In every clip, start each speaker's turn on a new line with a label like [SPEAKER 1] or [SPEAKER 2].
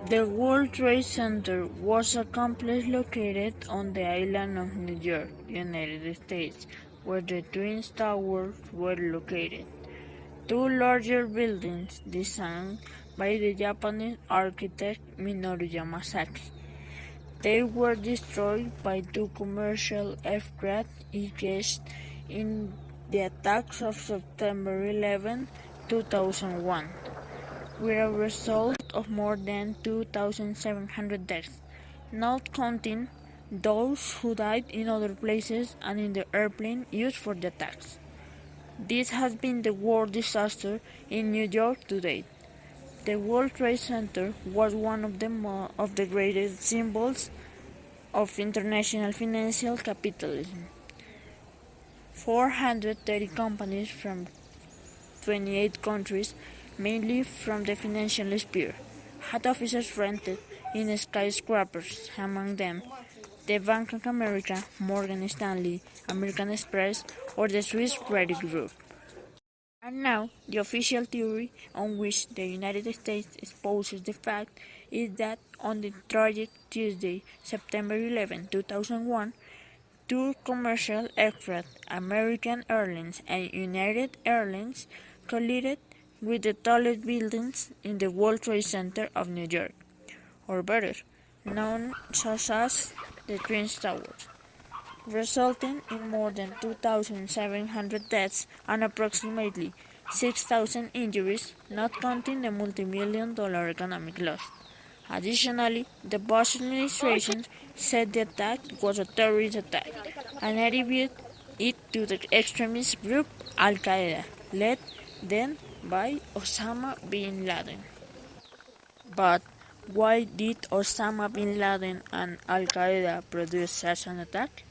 [SPEAKER 1] The World Trade Center was a complex located on the island of New York, United States, where the Twin Towers were located. Two larger buildings designed by the Japanese architect Minoru Yamasaki. They were destroyed by two commercial aircraft engaged in the attacks of September 11, 2001, with a result of more than 2,700 deaths, not counting those who died in other places and in the airplane used for the attacks. This has been the worst disaster in New York to date. The World Trade Center was one of the greatest symbols of international financial capitalism. 430 companies from 28 countries, mainly from the financial sphere, had offices rented in skyscrapers, among them the Bank of America, Morgan Stanley, American Express, or the Swiss Credit Group. And now, the official theory on which the United States espouses the fact is that on the tragic Tuesday, September 11, 2001, two commercial aircraft, American Airlines and United Airlines, collided with the tallest buildings in the World Trade Center of New York, or better, known as the Twin Towers, resulting in more than 2,700 deaths and approximately 6,000 injuries, not counting the multi-million-dollar economic loss. Additionally, the Bush administration said the attack was a terrorist attack and attributed it to the extremist group Al-Qaeda, led then by Osama bin Laden. But why did Osama bin Laden and Al-Qaeda produce such an attack?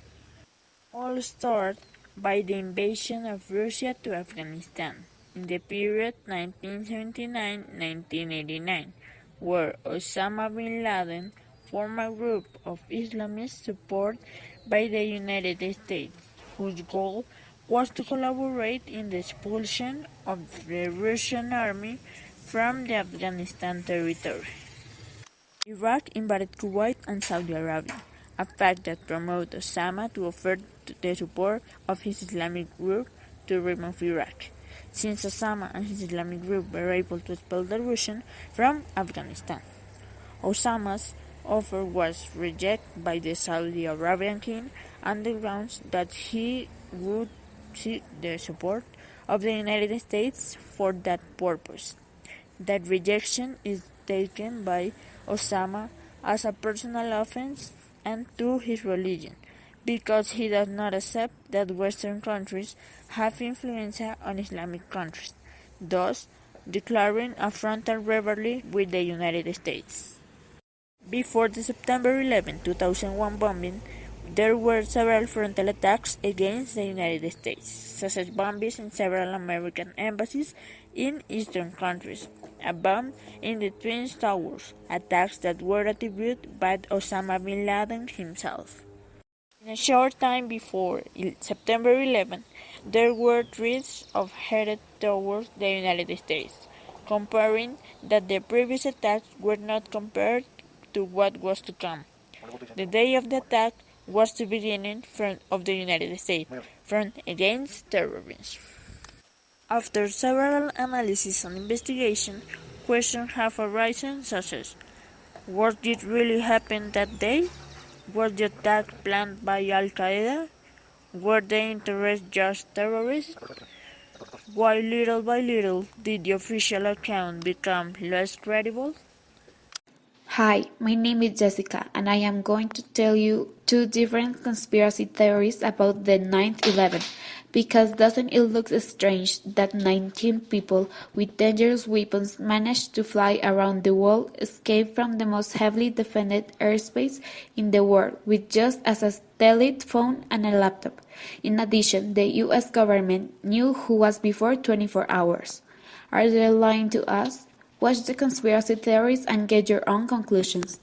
[SPEAKER 1] All started by the invasion of Russia to Afghanistan in the period 1979-1989, where Osama bin Laden formed a group of Islamists supported by the United States, whose goal was to collaborate in the expulsion of the Russian army from the Afghanistan territory. Iraq invaded Kuwait and Saudi Arabia, a fact that prompted Osama to offer the support of his Islamic group to remove Iraq, since Osama and his Islamic group were able to expel the Russians from Afghanistan. Osama's offer was rejected by the Saudi Arabian king on the grounds that he would seek the support of the United States for that purpose. That rejection is taken by Osama as a personal offense and to his religion, because he does not accept that Western countries have influence on Islamic countries, thus declaring a frontal rivalry with the United States. Before the September 11, 2001 bombing, there were several frontal attacks against the United States, such as bombings in several American embassies in eastern countries, a bomb in the Twin Towers, attacks that were attributed by Osama bin Laden himself. In a short time before September 11, there were threats of headed towards the United States, comparing that the previous attacks were not compared to what was to come. The day of the attack was the beginning of the United States front against terrorism. After several analyses and investigation, questions have arisen such as, what did really happen that day? Was the attack planned by Al-Qaeda? Were the interests just terrorists? Why little by little did the official account become less credible?
[SPEAKER 2] Hi, my name is Jessica, and I am going to tell you two different conspiracy theories about the 9/11, because doesn't it look strange that 19 people with dangerous weapons managed to fly around the world, escape from the most heavily defended airspace in the world with just a satellite phone and a laptop? In addition, the US government knew who was before 24 hours. Are they lying to us? Watch the conspiracy theories and get your own conclusions.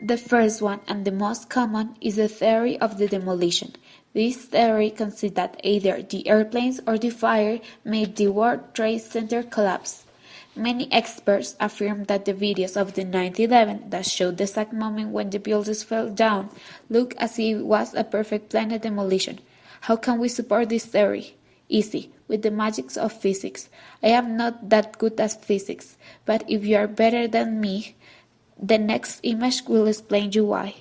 [SPEAKER 2] The first one, and the most common, is the theory of the demolition. This theory consists that either the airplanes or the fire made the World Trade Center collapse. Many experts affirm that the videos of the 9/11 that showed the exact moment when the buildings fell down look as if it was a perfect planned demolition. How can we support this theory? Easy, with the magic of physics. I am not that good at physics, but if you are better than me, the next image will explain you why.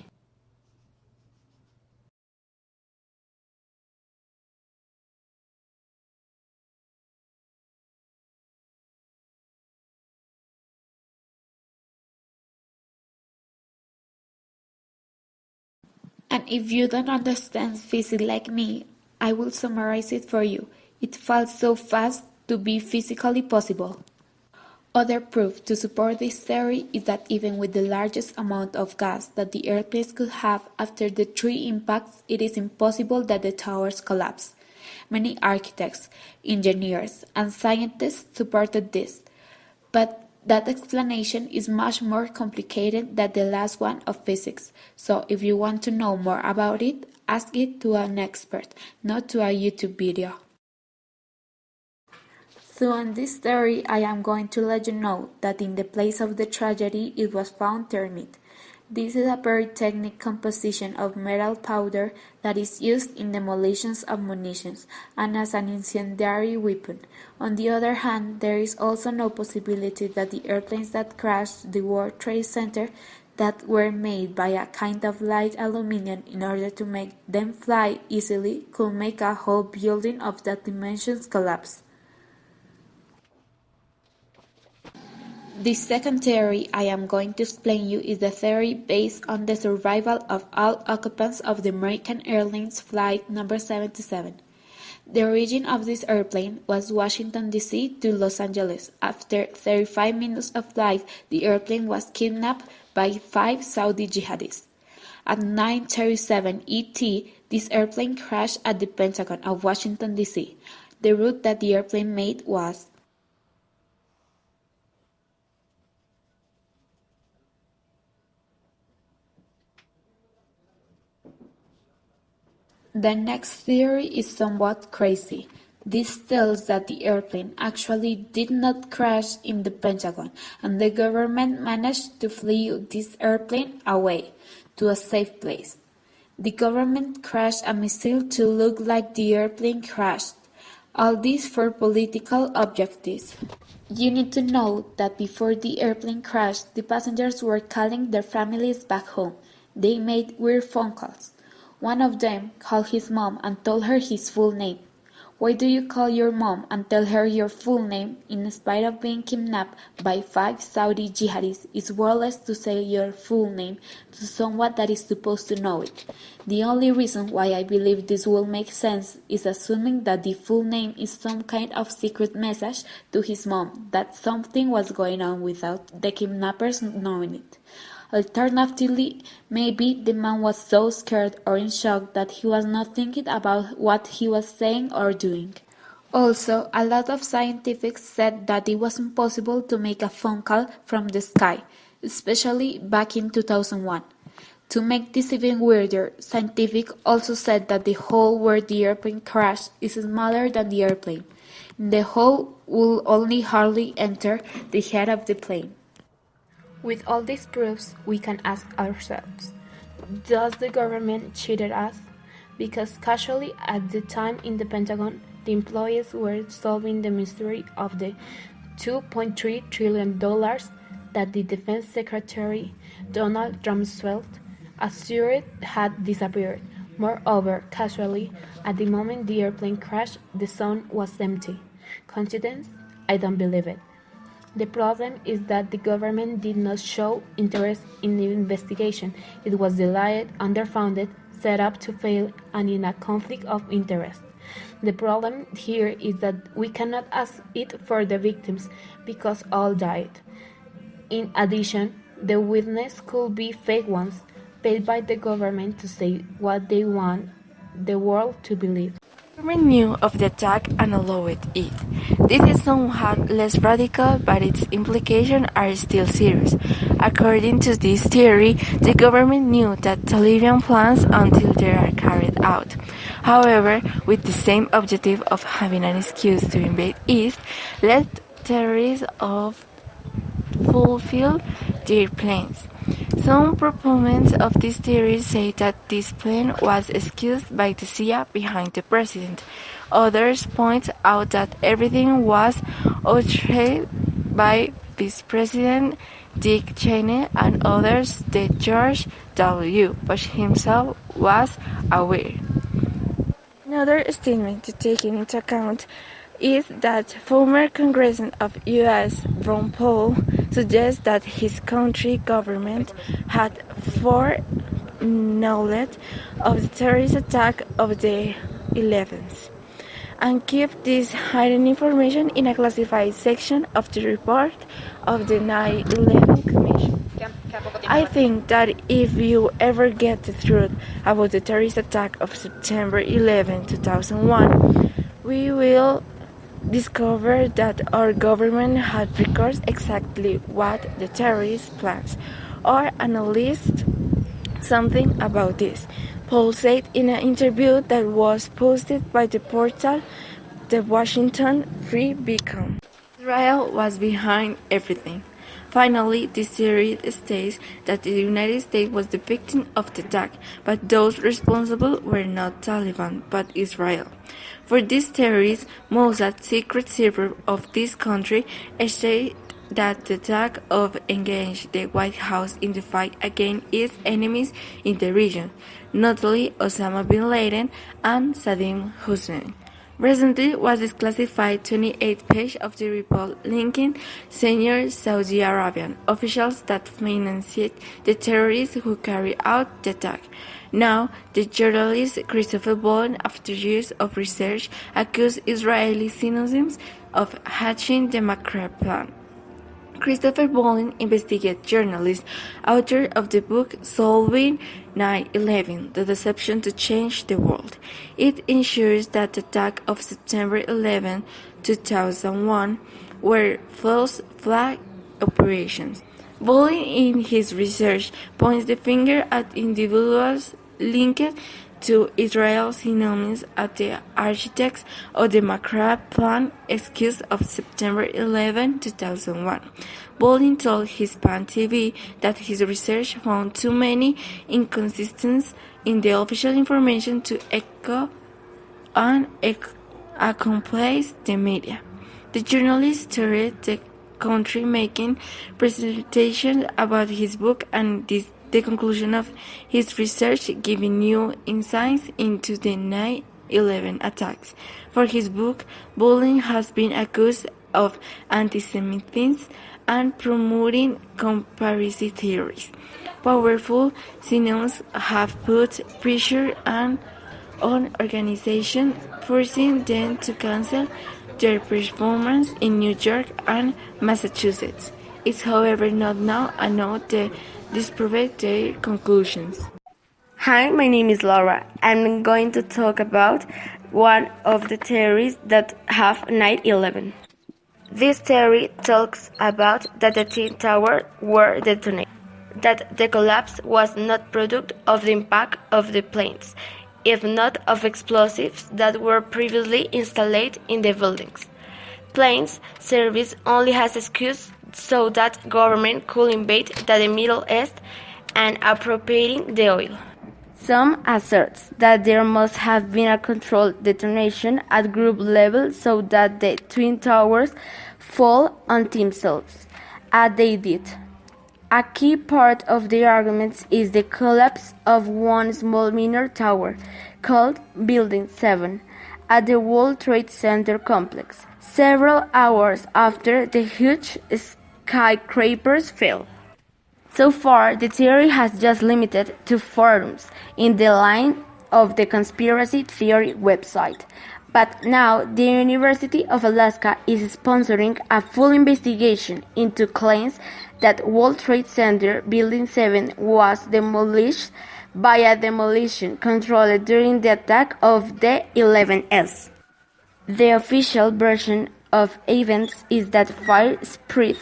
[SPEAKER 2] And if you don't understand physics like me, I will summarize it for you. It falls so fast to be physically possible. Other proof to support this theory is that even with the largest amount of gas that the airplanes could have after the three impacts, it is impossible that the towers collapse. Many architects, engineers, and scientists supported this, but that explanation is much more complicated than the last one of physics, so if you want to know more about it, ask it to an expert, not to a YouTube video. So on this theory, I am going to let you know that in the place of the tragedy it was found thermite. This is a very technical composition of metal powder that is used in demolitions of munitions and as an incendiary weapon. On the other hand, there is also no possibility that the airplanes that crashed the World Trade Center that were made by a kind of light aluminum in order to make them fly easily could make a whole building of that dimensions collapse. The second theory I am going to explain you is the theory based on the survival of all occupants of the American Airlines Flight number 77. The origin of this airplane was Washington, D.C. to Los Angeles. After 35 minutes of flight, the airplane was kidnapped by 5 Saudi jihadists. At 9:37 ET, this airplane crashed at the Pentagon of Washington, D.C. The route that the airplane made was The next theory is somewhat crazy. This tells that the airplane actually did not crash in the Pentagon, and the government managed to flee this airplane away to a safe place. The government crashed a missile to look like the airplane crashed. All this for political objectives. You need to know that before the airplane crashed, the passengers were calling their families back home. They made weird phone calls. One of them called his mom and told her his full name. Why do you call your mom and tell her your full name in spite of being kidnapped by 5 Saudi jihadis? It's worthless to say your full name to someone that is supposed to know it. The only reason why I believe this will make sense is assuming that the full name is some kind of secret message to his mom that something was going on without the kidnappers knowing it. Alternatively, maybe the man was so scared or in shock that he was not thinking about what he was saying or doing. Also, a lot of scientists said that it was impossible to make a phone call from the sky, especially back in 2001. To make this even weirder, scientists also said that the hole where the airplane crashed is smaller than the airplane. The hole will only hardly enter the head of the plane. With all these proofs, we can ask ourselves, does the government cheated us? Because casually at the time in the Pentagon, the employees were solving the mystery of the $2.3 trillion that the Defense Secretary Donald Rumsfeld assured had disappeared. Moreover, casually, at the moment the airplane crashed, the sun was empty. Coincidence? I don't believe it. The problem is that the government did not show interest in the investigation. It was delayed, underfunded, set up to fail, and in a conflict of interest. The problem here is that we cannot ask it for the victims because all died. In addition, the witnesses could be fake ones, paid by the government to say what they want the world to believe.
[SPEAKER 3] The government knew of the attack and allowed it. This is somewhat less radical, but its implications are still serious. According to this theory, the government knew that Taliban plans until they are carried out. However, with the same objective of having an excuse to invade East, let terrorists of fulfill their plans. Some proponents of this theory say that this plan was excused by the CIA behind the president. Others point out that everything was orchestrated by Vice President Dick Cheney, and others that George W. Bush himself was aware. Another statement to take into account is that former Congressman of U.S. Ron Paul suggests that his country government had foreknowledge of the terrorist attack of the 11th and kept this hidden information in a classified section of the report of the 9/11 Commission. I think that if you ever get the truth about the terrorist attack of September 11, 2001, we will discover that our government had records exactly what the terrorists plans, or at least something about this. Paul said in an interview that was posted by the portal The Washington Free Beacon. Israel was behind everything. Finally, this theory states that the United States was the victim of the attack, but those responsible were not Taliban, but Israel. For these theories, Mossad, secret service of this country, state that the attack of engaged the White House in the fight against its enemies in the region, notably Osama bin Laden and Saddam Hussein. Recently was declassified 28th page of the report linking senior Saudi Arabian officials that financed the terrorists who carried out the attack. Now, the journalist Christopher Bowen, after years of research, accused Israeli Zionists of hatching the Macrab plan. Christopher Bowen, investigative journalist, author of the book Solving 9/11: The Deception to Change the World. It ensures that the attack of September 11, 2001 were false flag operations. Bowen, in his research, points the finger at individuals linked to Israel's Zionists as the architects of the Macrab plan excuse of September 11, 2001. Bolin told Hispan TV that his research found too many inconsistencies in the official information to echo and accomplish the media. The journalist toured the country making presentations about his book and the conclusion of his research giving new insights into the 9/11 attacks. For his book, Bolin has been accused of anti-Semitism and promoting conspiracy theories. Powerful Zionists have put pressure on organizations, forcing them to cancel their performance in New York and Massachusetts. It's however not now enough to disprove their conclusions.
[SPEAKER 4] Hi, my name is Laura. I'm going to talk about one of the theories that have 9/11. This theory talks about that the Twin Towers were detonated, that the collapse was not product of the impact of the planes, if not of explosives that were previously installed in the buildings. Planes service only has excuse so that government could invade the Middle East and appropriating the oil. Some asserts that there must have been a controlled detonation at group level so that the Twin Towers fall on themselves, as they did. A key part of the arguments is the collapse of one small minor tower, called Building 7, at the World Trade Center complex, several hours after the huge skyscrapers fell. So far, the theory has just limited to forums in the line of the conspiracy theory website. But now, the University of Alaska is sponsoring a full investigation into claims that World Trade Center Building 7 was demolished by a demolition controlled during the attack of the 11th. The official version of events is that fire spread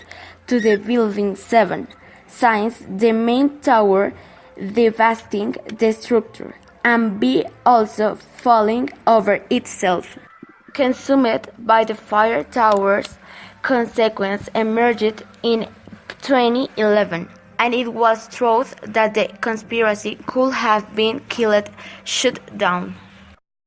[SPEAKER 4] to the Building 7, since the main tower devastating the structure, and B also falling over itself. Consumed by the fire towers, consequence emerged in 2011, and it was thought that the conspiracy could have been killed shut down.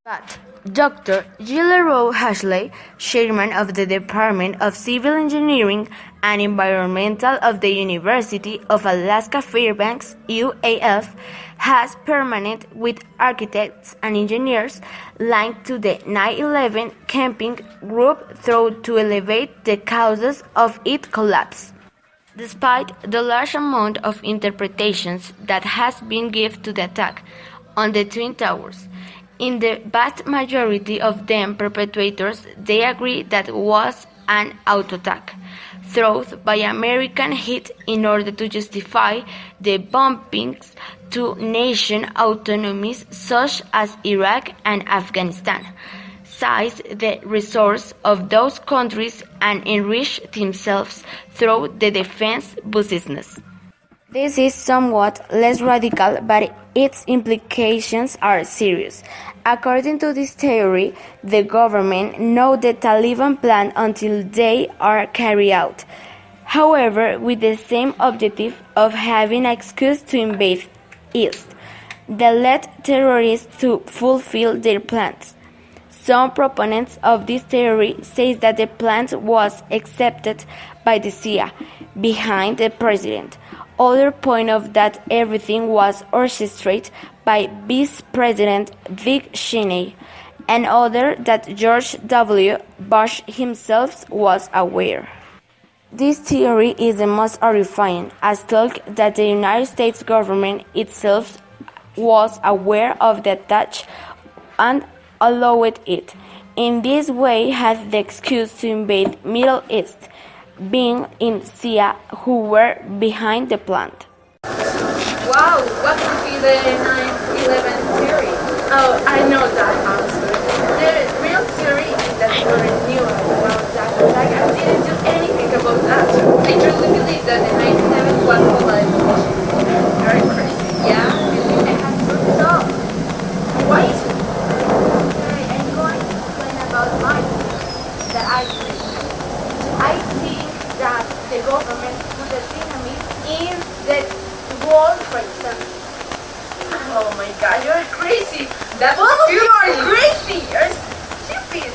[SPEAKER 4] But Dr. Gilles Hashley, chairman of the Department of Civil Engineering and Environmental of the University of Alaska Fairbanks, UAF, has permanent with architects and engineers linked to the 9/11 camping group thought to elevate the causes of its collapse. Despite the large amount of interpretations that has been given to the attack on the Twin Towers, in the vast majority of them perpetrators they agree that it was an auto-attack, thought by American hit in order to justify the bombings to nation autonomies such as Iraq and Afghanistan, seize the resources of those countries and enrich themselves through the defense business. This is somewhat less radical, but its implications are serious. According to this theory, the government knows the Taliban plan until they are carried out. However, with the same objective of having an excuse to invade East, that led terrorists to fulfill their plans. Some proponents of this theory say that the plan was accepted by the CIA behind the president. Others point out that everything was orchestrated by Vice President Dick Cheney, and others that George W. Bush himself was aware. This theory is the most horrifying, as told that the United States government itself was aware of the attack and allowed it. In this way, had the excuse to invade Middle East, being in CIA who were behind the plan.
[SPEAKER 3] Wow, what would be the 9/11 theory? Oh, I know that answer. The real theory is that Warren knew about that attack and didn't do anything about that. I truly believe that the 9/11 was a manipulation. Very crazy. Yeah, I have proof so. Why is it? I'm going to explain about mine that I believe. I think that the government put the dynamite in the World Trade Center. Oh my God, you're crazy! That's you are crazy! You're stupid!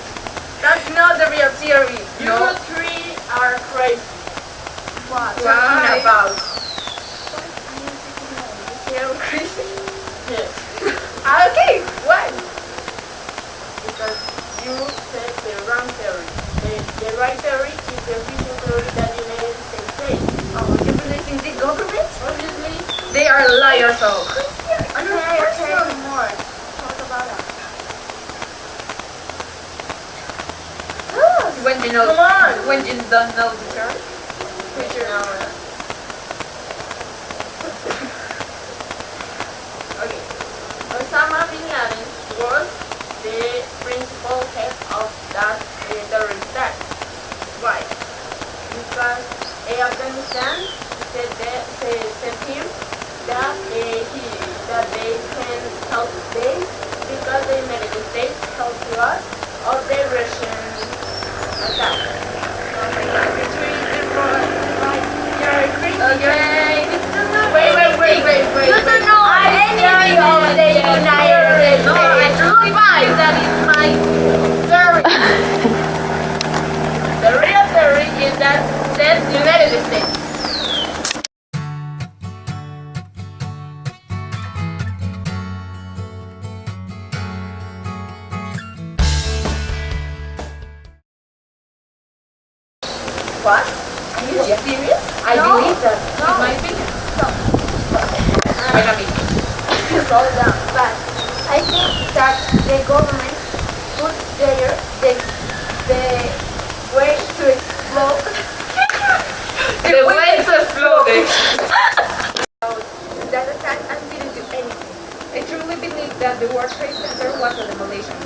[SPEAKER 3] That's not the real theory. You three are crazy. What? Talking about? You're crazy. Yes. Okay. Why? Because you said the wrong theory. The right theory is the official theory that the United States says. Oh, you believe in the government? Obviously, they are liars. So. Okay. More. Talk about that. When you know, come on. When you don't know the theory, Okay. Osama bin Laden was the principal head of that terrorist attack. Why? Because Afghanistan sent him that they can help them because the United States helped to us of the Russian attack. Okay. Wait. You don't know anything of the United States. No, I truly believe that is my theory. The real theory is that says United States. What? Are you serious? I believe that. No. It's my opinion. No. Wait a minute. Slow down. But I think that the government put there the way to explode. The way to explode. That attack and didn't do anything. I truly believe that the World Trade Center was a demolition.